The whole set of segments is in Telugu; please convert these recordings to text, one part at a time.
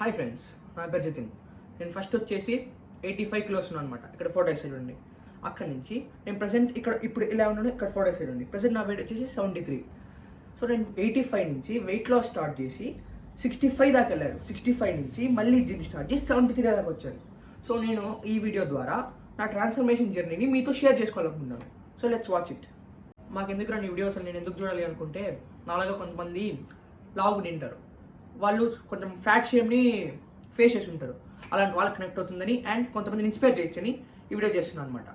హాయ్ ఫ్రెండ్స్, నా పేరు జతిన్. నేను ఫస్ట్ వచ్చేసి 85 కిలోస్ ఉన్నాను అనమాట. ఇక్కడ ఫోటో సైడ్ ఉండి అక్కడి నుంచి నేను ప్రజెంట్ ఇప్పుడు ఇలా ఉన్నాను. ఇక్కడ ఫోటో సైడ్ ఉండి ప్రజెంట్ నా వెయిట్ వచ్చేసి 73. సో నేను 85 నుంచి వెయిట్ లాస్ స్టార్ట్ చేసి 65 దాకా వెళ్ళాను. 65 నుంచి మళ్ళీ జిమ్ స్టార్ట్ చేసి 73 దాకా వచ్చాను. సో నేను ఈ వీడియో ద్వారా నా ట్రాన్స్ఫర్మేషన్ జర్నీని మీతో షేర్ చేసుకోవాలనుకుంటున్నాను. So let's watch it. మాకెందుకు రాని వీడియోస్ నేను ఎందుకు చూడాలి అనుకుంటే, నాలాగా కొంతమంది లావు తింటారు, వాళ్ళు కొంచెం ఫ్యాట్ షేమ్ని ఫేస్ చేసి ఉంటారు. అలాంటి వాళ్ళకి కనెక్ట్ అవుతుందని అండ్ కొంతమందిని ఇన్స్పైర్ చేయొచ్చని ఈ వీడియో చేస్తున్నాను అనమాట.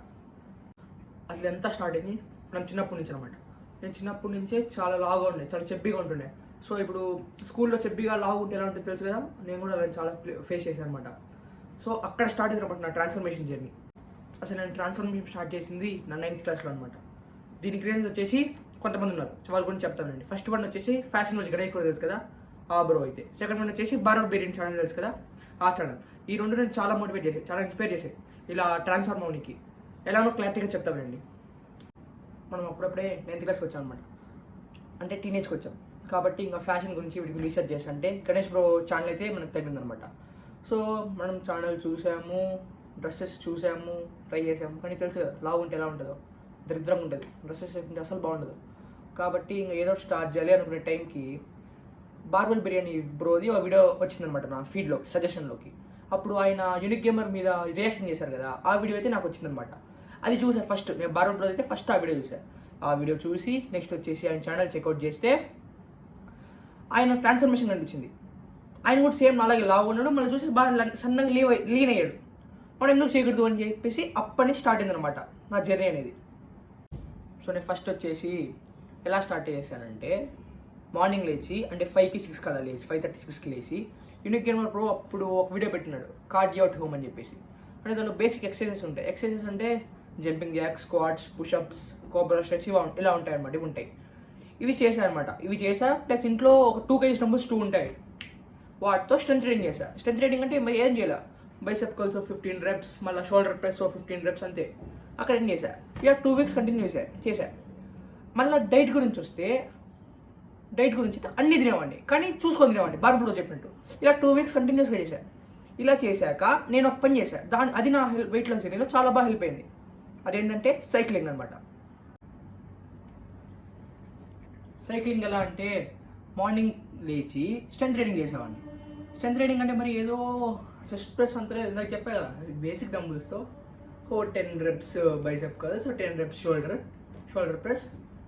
అసలు ఎంత స్టార్ట్ అయింది మనం చిన్నప్పటి నుంచి అనమాట. నేను చిన్నప్పటి నుంచే చాలా లావుగా ఉండే, చాలా చెబ్బీగా ఉంటుండే. సో ఇప్పుడు స్కూల్లో చెబ్బీగా లావు ఉంటే ఎలా ఉంటుంది తెలుసు కదా, నేను కూడా అలా చాలా ఫేస్ చేశాను అనమాట. సో అక్కడ స్టార్ట్ అయింది అనమాట నా ట్రాన్స్ఫర్మేషన్ జర్నీ. అసలు నేను ట్రాన్స్ఫర్మేషన్ స్టార్ట్ చేసింది నా 9th క్లాస్లో అనమాట. దీనికి రీజన్స్ వచ్చేసి కొంతమంది ఉన్నారు, వాళ్ళ గురించి చెప్తానండి. ఫస్ట్ వన్ వచ్చేసి ఫ్యాషన్ వచ్చి గణేష్ కూడా తెలుసు కదా, ఆ బ్రో అయితే. సెకండ్ వన్ వచ్చేసి బార్బర్ బిర్యానీ ఛానల్ తెలుసు కదా, ఆ ఛానల్. ఈ రెండు నేను చాలా మోటివేట్ చేశాను, చాలా ఇన్స్పైర్ చేశాను ఇలా ట్రాన్స్ఫార్మ్ అవడానికి. ఎలానో క్లారిటీగా చెప్తానండి. మనం అప్పుడప్పుడే 9th క్లాస్కి వచ్చాం అనమాట, అంటే టీనేజ్కి వచ్చాం కాబట్టి ఇంకా ఫ్యాషన్ గురించి వీటికి రీసెర్చ్ చేసి అంటే గణేష్ బ్రో ఛానల్ అయితే మనకు తగ్గిందనమాట. సో మనం ఛానల్ చూసాము, డ్రెస్సెస్ చూసాము, ట్రై చేసాము. కానీ తెలుసు కదా లావు ఉంటే ఎలా ఉంటుందో, దరిద్రంగా ఉంటుంది. డ్రెస్సెస్ వేసుకుంటే అసలు బాగుండదు. కాబట్టి ఇంకా ఏదో స్టార్ట్ చేయాలి అనుకునే టైంకి బార్బర్ బిర్యానీ బ్రోది ఒక వీడియో వచ్చిందనమాట నా ఫీడ్లోకి, సజెషన్లోకి. అప్పుడు ఆయన యూనిక్ గేమర్ మీద రియాక్షన్ చేశారు కదా, ఆ వీడియో అయితే నాకు వచ్చిందనమాట. అది చూసాను ఫస్ట్. నేను బార్బర్ బ్రో అయితే ఫస్ట్ ఆ వీడియో చూసాను. ఆ వీడియో చూసి నెక్స్ట్ వచ్చేసి ఆయన ఛానల్ చెక్అవుట్ చేస్తే ఆయన ట్రాన్స్ఫర్మేషన్ కనిపించింది. ఆయన కూడా సేమ్ అలాగే లావు ఉన్నాడు, మళ్ళీ చూసి బాగా సన్నగా లీన్ అయ్యాడు. మనం ఎందుకు చేయకూడదు అని చెప్పేసి అప్పటి నుంచి స్టార్ట్ అయిందనమాట నా జర్నీ అనేది. సో నేను ఫస్ట్ వచ్చేసి ఎలా స్టార్ట్ చేశానంటే, మార్నింగ్ లేచి అంటే 5కి 6 కల్లా లేచి 5:36కి లేచి యూనిక్ గేమర్ ప్రో అప్పుడు ఒక వీడియో పెట్టినాడు, కార్డియో అట్ హోమ్ అని చెప్పేసి. అంటే దాంట్లో బేసిక్ ఎక్సర్సైజెస్ ఉంటాయి. ఎక్సర్సైజెస్ అంటే jumping jacks, squats, pushups, cobra stretch ఇలా ఉంటాయి అనమాట. ఇవి ఉంటాయి, ఇవి చేశానమాట. ఇవి చేసా ప్లస్ ఇంట్లో ఒక 2 kg డంబుల్స్ 2 ఉంటాయి, వాటితో స్ట్రెంత్ ట్రైనింగ్ చేశా. స్ట్రెంత్ ట్రైనింగ్ అంటే మరి ఏం చేయాలి, బైసెప్ కర్ల్స్ 15 reps, మళ్ళీ షోల్డర్ ప్రెస్ 15 reps అంతే. అక్కడ ఏం చేశా, ఇక 2 weeks కంటిన్యూ చేశా. మళ్ళీ డైట్ గురించి వస్తే, డైట్ గురించి అన్నీ తినేవాడిని కానీ చూసుకొని తినేవాడిని, బార్బర్లో చెప్పినట్టు. ఇలా 2 weeks కంటిన్యూస్గా చేశాను. ఇలా చేశాక నేను ఒక పని చేశాను, అది నా వెయిట్ లాస్ జర్నీలో చాలా బాగా హెల్ప్ అయింది. అదేంటంటే సైక్లింగ్ అనమాట. సైక్లింగ్ ఎలా అంటే, మార్నింగ్ లేచి స్ట్రెంత్ ట్రైనింగ్ చేసేవాడిని. స్ట్రెంత్ ట్రైనింగ్ అంటే మరి ఏదో చెస్ట్ ప్రెస్ అంతా ఇందాక చెప్పా కదా, బేసిక్ డంబుల్స్తో 10 reps bicep curls, 10 reps shoulder press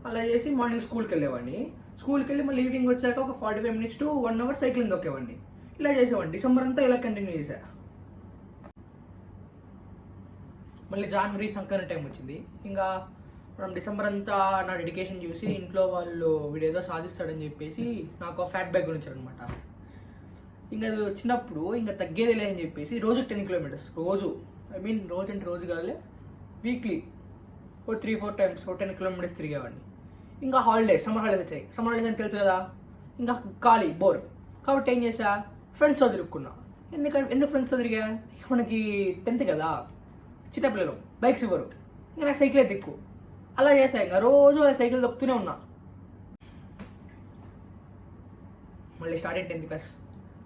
అలా చేసి మార్నింగ్ స్కూల్కి వెళ్ళేవాడిని. స్కూల్కి వెళ్ళి మళ్ళీ ఈవినింగ్ వచ్చాక ఒక 45 minutes to 1 hour సైక్లింగ్ దొక్కేవాడిని. ఇలా చేసేవాడిని. డిసెంబర్ అంతా ఇలా కంటిన్యూ చేశా. మళ్ళీ జనవరి సంక్రాంతి టైం వచ్చింది. ఇంకా మనం డిసెంబర్ అంతా నా డెడికేషన్ చూసి ఇంట్లో వాళ్ళు వీడేదో సాధిస్తాడని చెప్పేసి నాకు ఫ్యాట్ బ్యాగ్ గురించారనమాట. ఇంకా అది వచ్చినప్పుడు ఇంకా తగ్గేది లే అని చెప్పేసి రోజు 10 kilometers, రోజు రోజు అంటే రోజు కాదులే, వీక్లీ 3-4 times 10 kilometers తిరిగేవాడిని. ఇంకా హాలిడేస్, సమ్మర్ హాలిడేస్ వచ్చాయి. సమ్మర్ హాలిడేస్ అని తెలుసు కదా, ఇంకా ఖాళీ బోర్ కాబట్టి ఏం చేసా, ఫ్రెండ్స్తో తిరుగుకున్నా. ఎందుకు ఫ్రెండ్స్తో తిరిగా, మనకి 10th కదా, చిన్నపిల్లలు బైక్స్ ఇవ్వరు, ఇంకా నాకు సైకిల్ అయితే ఎక్కువ. అలా చేసా, ఇంకా రోజు అలా సైకిల్ దొక్కుతూనే ఉన్నా. మళ్ళీ స్టార్ట్ అయ్యి 10th క్లాస్.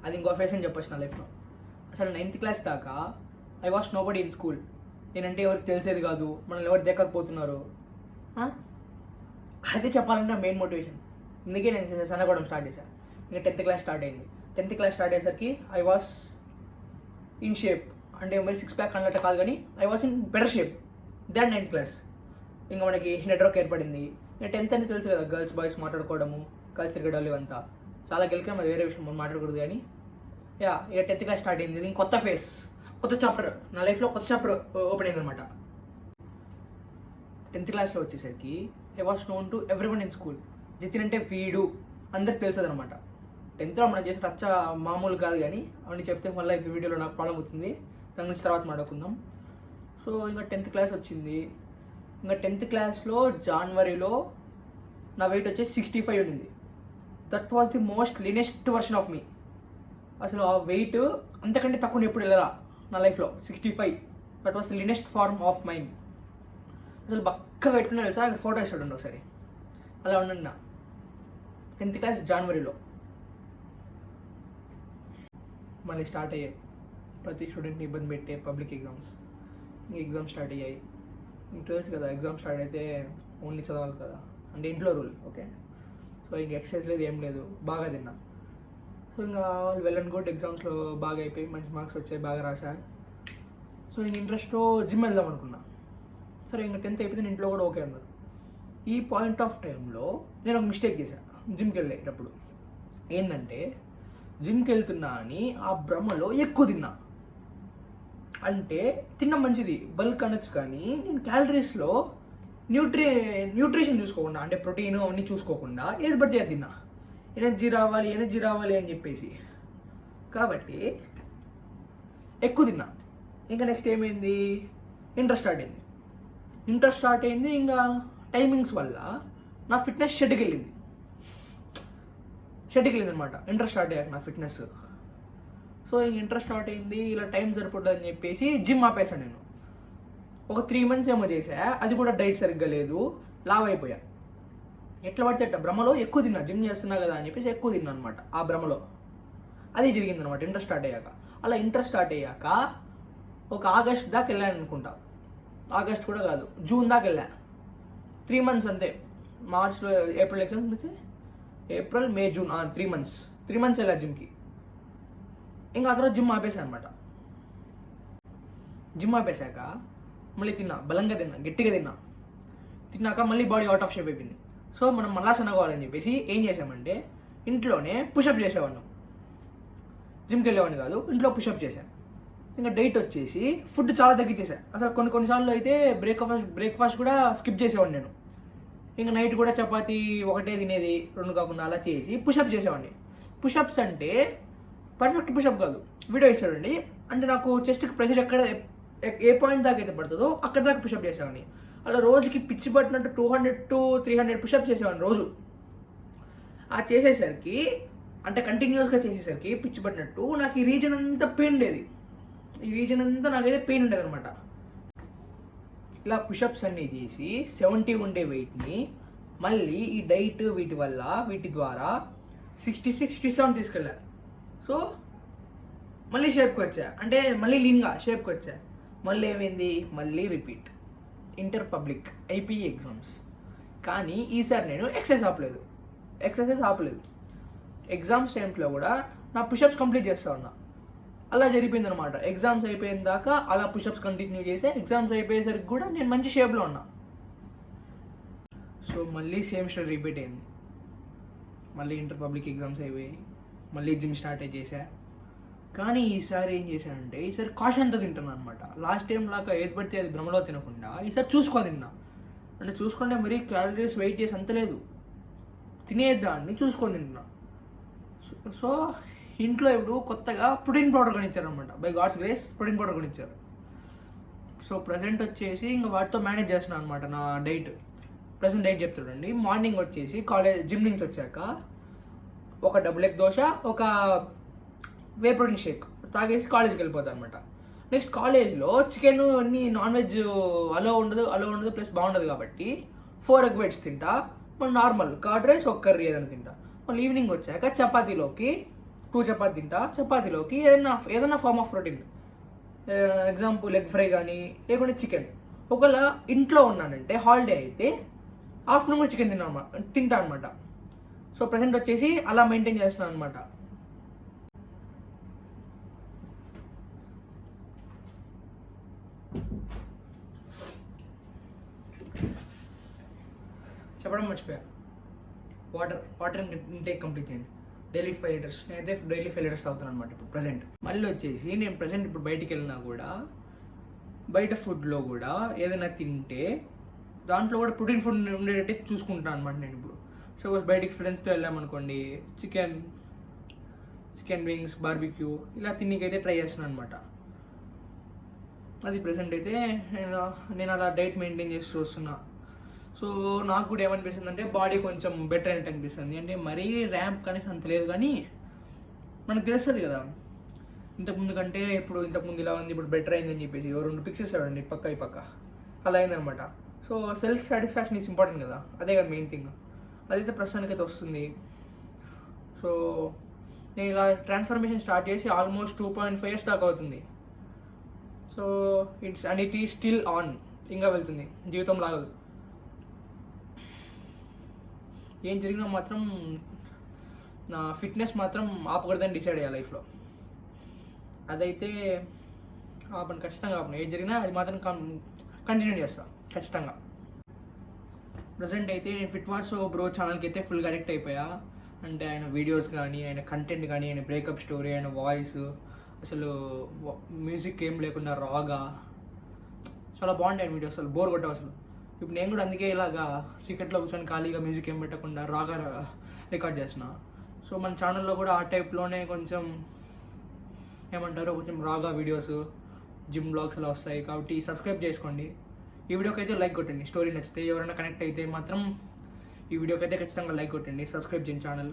అది ఇంకో ఫేస్ అని చెప్పొచ్చు నా లైఫ్లో. అసలు 9th క్లాస్ దాకా I was nobody in school. నేనంటే ఎవరికి తెలిసేది కాదు, మనల్ని ఎవరు దేక్కకపోతున్నారు. అదే చెప్పాలంటే మెయిన్ మోటివేషన్. అందుకే నేను సన్నగొడం స్టార్ట్ చేశాను. ఇంకా 10th క్లాస్ స్టార్ట్ అయింది. 10th క్లాస్ స్టార్ట్ అయ్యేసరికి ఐ వాస్ ఇన్ షేప్. అంటే మరి 6 pack అన్నట్టు కాదు, కానీ I was in better shape than 9th class. ఇంకా మనకి నెట్వర్క్ ఏర్పడింది. ఇంకా 10th అని తెలుసు కదా, గర్ల్స్ బాయ్స్ మాట్లాడుకోవడము, కలిసి తిరగడాలు, ఇవంతా చాలా గెలికాం. అది వేరే విషయం, మనం మాట్లాడకూడదు. కానీ ఇక 10th క్లాస్ స్టార్ట్ అయింది. ఇంక కొత్త ఫేస్, కొత్త చాప్టర్, నా లైఫ్లో కొత్త చాప్టర్ ఓపెన్ అయిందనమాట. 10th క్లాస్లో వచ్చేసరికి I was known to everyone in school. Jatin అంటే వీడు అందరికి తెలుస్తుంది అనమాట. 10thలో మనం చేసే రచ్చ మామూలు కాదు, కానీ అవన్నీ చెప్తే మళ్ళీ ఈ వీడియోలో నాకు ప్రాబ్లం అవుతుంది. దాని గురించి తర్వాత మాట్లాడుకుందాం. సో ఇంకా 10th క్లాస్ వచ్చింది. ఇంకా 10th క్లాస్లో జనవరిలో నా వెయిట్ వచ్చేసి 65 ఉండింది. That was the most leanest version of me. అసలు ఆ వెయిట్ అంతకంటే తక్కువ ఎప్పుడు వెళ్ళరా నా లైఫ్లో. 65, that was the leanest form of mind. అసలు బక్కగా పెట్టుకున్నా తెలుసా, అక్కడ ఫోటో వేసాడు ఒకసారి. అలా ఉండండి నా 10th క్లాస్ జనవరిలో. మళ్ళీ స్టార్ట్ అయ్యాయి. ప్రతి స్టూడెంట్ని ఇబ్బంది పెట్టే పబ్లిక్ ఎగ్జామ్స్. ఎగ్జామ్స్ స్టార్ట్ అయ్యాయి. ఇంక తెలుసు కదా, ఎగ్జామ్ స్టార్ట్ అయితే ఓన్లీ చదవాలి కదా, అంటే ఇంట్లో రూల్. ఓకే, సో ఇంక ఎక్సర్సైజ్ లేదు, ఏం లేదు, బాగా తిన్నా. సో ఇంకా వెల్ అండ్ గుడ్, ఎగ్జామ్స్లో బాగా అయిపోయి మంచి మార్క్స్ వచ్చాయి, బాగా రాశా. సో ఇంక ఇంట్రెస్ట్తో జిమ్ వెళ్దాం అనుకున్నా. సరే ఇంకా 10th అయిపోతే ఇంట్లో కూడా ఓకే అన్నారు. ఈ పాయింట్ ఆఫ్ టైంలో నేను ఒక మిస్టేక్ చేశాను జిమ్కి వెళ్ళేటప్పుడు. ఏంటంటే జిమ్కి వెళ్తున్నా అని ఆ భ్రమలో ఎక్కువ తిన్నా. అంటే తిన్న మంచిది, బల్క్ అనొచ్చు, కానీ నేను క్యాలరీస్లో న్యూట్రిషన్ చూసుకోకుండా, అంటే ప్రోటీన్ అవన్నీ చూసుకోకుండా ఏది పడితే అది తిన్నా. ఎనర్జీ రావాలి అని చెప్పేసి. కాబట్టి ఎక్కువ తిన్నా. ఇంకా నెక్స్ట్ ఏమైంది, ఇంట్రెస్ట్ స్టార్ట్ అయింది. ఇంకా టైమింగ్స్ వల్ల నా ఫిట్నెస్ షెడ్కి వెళ్ళింది అనమాట. ఇంట్రెస్ట్ స్టార్ట్ అయ్యాక నా ఫిట్నెస్. సో ఇంక ఇంట్రెస్ట్ స్టార్ట్ అయింది, ఇలా టైం సరిపోతుంది అని చెప్పేసి జిమ్ ఆపేసాను నేను. ఒక 3 months ఏమో చేసా, అది కూడా డైట్ సరిగ్గా లేదు, లావ్ అయిపోయా. ఎట్లా పడితే అట్లా భ్రమలో ఎక్కువ తిన్నా, జిమ్ చేస్తున్నా కదా అని చెప్పేసి ఎక్కువ తిన్నా అనమాట. ఆ భ్రమలో అది జరిగిందనమాట ఇంట్రెస్ట్ స్టార్ట్ అయ్యాక. అలా ఇంట్రెస్ట్ స్టార్ట్ అయ్యాక ఒక ఆగస్ట్ దాకా వెళ్ళాను అనుకుంటా. ఆగస్ట్ కూడా కాదు, జూన్ దాకా వెళ్ళా. 3 months అంతే. మార్చ్లో ఏప్రిల్ ఎగ్జామ్స్ వచ్చి ఏప్రిల్ మే జూన్ 3 months వెళ్ళా జిమ్కి. ఇంకా ఆ తర్వాత జిమ్ ఆపేసాను అనమాట. జిమ్ ఆపేశాక మళ్ళీ తిన్నా, బలంగా తిన్నా, గట్టిగా తిన్నాక మళ్ళీ బాడీ అవుట్ ఆఫ్ షేప్ అయిపోయింది. సో మనం మళ్ళా సన్నగోవాలని చెప్పేసి ఏం చేసామంటే ఇంట్లోనే పుషప్ చేసేవాళ్ళం. జిమ్కి వెళ్ళేవాడిని కాదు, ఇంట్లో పుషప్ చేశాను. ఇంకా డైట్ వచ్చేసి ఫుడ్ చాలా తగ్గించేసాను. అసలు కొన్నిసార్లు అయితే బ్రేక్ఫాస్ట్ కూడా స్కిప్ చేసేవాడిని నేను. ఇంకా నైట్ కూడా చపాతీ ఒకటే తినేది, 2 కాకుండా అలా చేసి పుషప్ చేసేవాడిని. పుషప్స్ అంటే పర్ఫెక్ట్ పుషప్ కాదు, వీడియో ఇస్తాడండి. అంటే నాకు చెస్ట్కి ప్రెషర్ ఎక్కడ ఏ పాయింట్ దాకా అయితే పడుతుందో అక్కడ దాకా పుషప్ చేసేవాడిని. అలా రోజుకి పిచ్చి పట్టినట్టు 200 to 300 పుషప్ చేసేవాడిని రోజు. ఆ చేసేసరికి, అంటే కంటిన్యూస్గా చేసేసరికి పిచ్చి పట్టినట్టు నాకు ఈ రీజన్ అంతా పెయిన్ ఉండేది. నాకైతే పెయిన్ ఉండేది అనమాట. ఇలా పుషప్స్ అన్నీ చేసి 70 ఉండే వెయిట్ని మళ్ళీ ఈ డైట్ వీటి ద్వారా 66-67 తీసుకెళ్ళా. సో మళ్ళీ షేప్కి వచ్చా, అంటే మళ్ళీ లీన్గా షేప్కి వచ్చా. మళ్ళీ ఏమైంది, మళ్ళీ repeat inter public IPE exams. కానీ ఈసారి నేను ఎక్సర్సైజ్ ఆపలేదు. ఎగ్జామ్స్ టైంలో కూడా నా పుషప్స్ కంప్లీట్ చేస్తూ ఉన్నా. అలా జరిగిపోయింది అనమాట. ఎగ్జామ్స్ అయిపోయిన దాకా అలా పుషప్స్ కంటిన్యూ చేసా. ఎగ్జామ్స్ అయిపోయేసరికి కూడా నేను మంచి షేప్లో ఉన్నా. సో మళ్ళీ సేమ్ స్టోరీ రిపీట్ అయింది. మళ్ళీ ఇంటర్ పబ్లిక్ ఎగ్జామ్స్ అయిపోయాయి, మళ్ళీ జిమ్ స్టార్ట్ చేసా. కానీ ఈసారి ఏం చేశానంటే ఈసారి కాషన్తో తింటున్నాను అనమాట. లాస్ట్ టైం లాగా ఏది పడితే అది భ్రమలో తినకుండా ఈసారి తిన్నా. అంటే చూసుకుంటే మరీ క్యాలరీస్ వెయిట్ చేసి అంత లేదు, తినేదాన్ని చూసుకొని తింటున్నా. సో ఇంట్లో ఇప్పుడు కొత్తగా ప్రోటీన్ పౌడర్ కొనిచ్చారు అనమాట. By God's grace protein powder కొనిచ్చారు. సో ప్రజెంట్ వచ్చేసి ఇంకా వాటితో మేనేజ్ చేస్తున్నాను అనమాట నా డైట్. ప్రజెంట్ డైట్ చెప్తాడండి. మార్నింగ్ వచ్చేసి జిమ్ నుంచి వచ్చాక ఒక డబుల్ ఎగ్ దోశ, ఒక వే ప్రోటీన్ షేక్ తాగేసి కాలేజ్కి వెళ్ళిపోతాను అనమాట. నెక్స్ట్ కాలేజ్లో చికెన్ అన్నీ నాన్ వెజ్ అలో ఉండదు ప్లస్ బాగుండదు కాబట్టి 4 egg whites తింటా. మళ్ళీ నార్మల్ కర్డ్ రైస్, ఒక కర్రీ ఏదైనా తింటా. మళ్ళీ ఈవినింగ్ వచ్చాక చపాతీలోకి 2 చపాతీ తింటా. చపాతీలోకి ఏదైనా form of protein, example egg fry కానీ లేకుంటే చికెన్. ఒకవేళ ఇంట్లో ఉన్నానంటే హాలిడే అయితే ఆఫ్టర్నూన్ కూడా చికెన్ తింటా అనమాట. సో ప్రజెంట్ వచ్చేసి అలా మెయింటైన్ చేస్తున్నాను అనమాట. చెప్పడం మర్చిపోయా, వాటర్ ఇంటేక్ కంప్లీట్ చేయండి. Daily 5 liters. నేనైతే డైలీ 5 liters తాగుతాను అనమాట ఇప్పుడు ప్రజెంట్. మళ్ళీ వచ్చేసి నేను ప్రజెంట్ ఇప్పుడు బయటికి వెళ్ళినా కూడా బయట ఫుడ్లో కూడా ఏదైనా తింటే దాంట్లో కూడా ప్రోటీన్ ఫుడ్ ఉండేటట్టు చూసుకుంటాను అనమాట నేను ఇప్పుడు. సపోజ్ బయటికి ఫ్రెండ్స్తో వెళ్ళామనుకోండి, చికెన్ వింగ్స్, బార్బిక్యూ ఇలా తిన్నీకైతే ట్రై చేస్తున్నాను అనమాట. అది ప్రెసెంట్ అయితే నేను అలా డైట్ మెయింటైన్ చేస్తూ వస్తున్నా. సో నాకు కూడా ఏమనిపిస్తుంది అంటే బాడీ కొంచెం బెటర్ అయినట్టు అనిపిస్తుంది. అంటే మరీ ర్యాంప్ కనెక్షన్ అంత లేదు, కానీ మనకు తెలుస్తుంది కదా ఇంతకుముందు కంటే ఇంతకుముందు ఇలా ఉంది, ఇప్పుడు బెటర్ అయిందని చెప్పేసి 2 పిక్స్ ఇస్తాడండి పక్క అలా అయిందనమాట. So self satisfaction is important కదా, అదే కదా మెయిన్ థింగ్. అదైతే ప్రస్తుతానికైతే వస్తుంది. సో నేను ఇలా ట్రాన్స్ఫర్మేషన్ స్టార్ట్ చేసి ఆల్మోస్ట్ 2.5 years దాకా అవుతుంది. So it is still on, ఇంకా వెళ్తుంది, జీవితం లాగదు. ఏం జరిగినా మాత్రం నా ఫిట్నెస్ మాత్రం ఆపకూడదని డిసైడ్ అయ్యా లైఫ్లో. అదైతే ఆపను, ఖచ్చితంగా ఆపను. ఏం జరిగినా అది మాత్రం కంటిన్యూ చేస్తాను ఖచ్చితంగా. ప్రజెంట్ అయితే నేను ఫిట్ వాట్స్ బ్రో ఛానల్కి అయితే ఫుల్గా అడిక్ట్ అయిపోయా. అంటే ఆయన వీడియోస్ కానీ, ఆయన కంటెంట్ కానీ, ఆయన బ్రేకప్ స్టోరీ, ఆయన వాయిస్, అసలు మ్యూజిక్ ఏం లేకుండా రాగా చాలా బాగుంటాయి ఆయన వీడియోస్, అసలు బోర్ కొట్టావు అసలు. ఇప్పుడు నేను కూడా అందుకే ఇలాగా చీకట్లో కూర్చొని ఖాళీగా మ్యూజిక్ ఏం పెట్టకుండా రాగా రికార్డ్ చేసిన. సో మన ఛానల్లో కూడా ఆ టైప్లోనే కొంచెం ఏమంటారు, కొంచెం రాగా వీడియోస్, జిమ్ బ్లాగ్స్ అలా వస్తాయి. కాబట్టి సబ్స్క్రైబ్ చేసుకోండి. ఈ వీడియోకి అయితే లైక్ కొట్టండి. స్టోరీ నచ్చితే, ఎవరైనా కనెక్ట్ అయితే మాత్రం ఈ వీడియోకి అయితే ఖచ్చితంగా లైక్ కొట్టండి. సబ్స్క్రైబ్ చేయండి ఛానల్.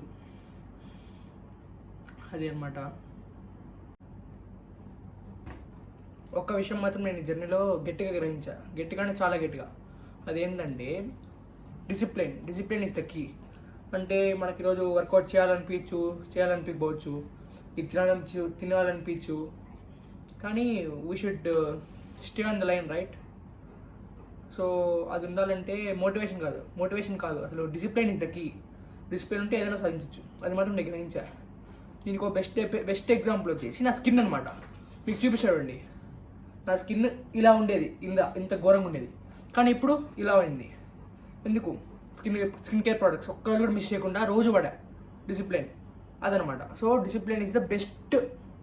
అదే అనమాట. ఒక్క విషయం మాత్రం నేను ఈ జర్నీలో గట్టిగా గ్రహించా, గట్టిగానే చాలా గట్టిగా. అదేంటంటే డిసిప్లిన్ ఇస్ ద కీ. అంటే మనకి ఈరోజు వర్కౌట్ చేయాలనిపించవచ్చు, ఇది తినాలనిపించు, కానీ we should stay on the line, right? So అది ఉండాలంటే మోటివేషన్ కాదు, అసలు discipline is the key. Discipline ఉంటే ఏదైనా సాధించవచ్చు, అది మాత్రం నేను గ్రహించా. దీనికి ఒక బెస్ట్ ఎగ్జాంపుల్ వచ్చేసి నా స్కిన్ అనమాట. మీకు చూపించాడండి, నా స్కిన్ ఇలా ఉండేది, ఇంత ఘోరంగా ఉండేది, కానీ ఇప్పుడు ఇలా అయింది. ఎందుకు? స్కిన్ కేర్ ప్రోడక్ట్స్ ఒక్కరోజు కూడా మిస్ చేయకుండా రోజు వాడా. డిసిప్లిన్ అదనమాట. So discipline is the best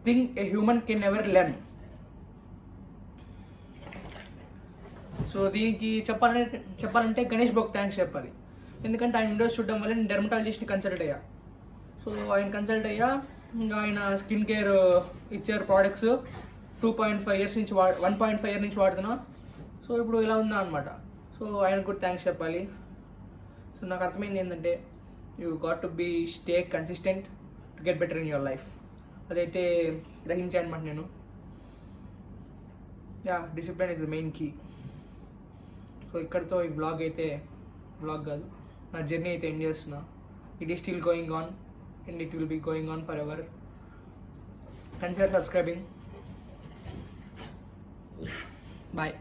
thing a human can ever learn. So దీనికి చెప్పాలంటే గణేష్ బ్రోకి థ్యాంక్స్ చెప్పాలి. ఎందుకంటే ఆయన వీడియోస్ చూడడం వల్ల నేను డెర్మటాలజిస్ట్ని కన్సల్ట్ అయ్యా. సో ఆయన కన్సల్ట్ అయ్యా, ఇంకా ఆయన స్కిన్ కేర్ ఇచ్చారు ప్రోడక్ట్స్. 2.5 years నుంచి 1.5 year నుంచి వాడుతున్నా. సో ఇప్పుడు ఇలా ఉందా అనమాట. సో ఆయనకు కూడా థ్యాంక్స్ చెప్పాలి. సో నాకు అర్థమైంది ఏంటంటే, you got to be stay consistent to get better in your life. అదైతే గ్రహించాను అనమాట నేను. Discipline is the main key. So ఇక్కడితో ఈ బ్లాగ్ కాదు, నా జర్నీ అయితే ఎండ్ చేస్తున్నా. It is still going on and it will be going on forever. Consider subscribing. Bye.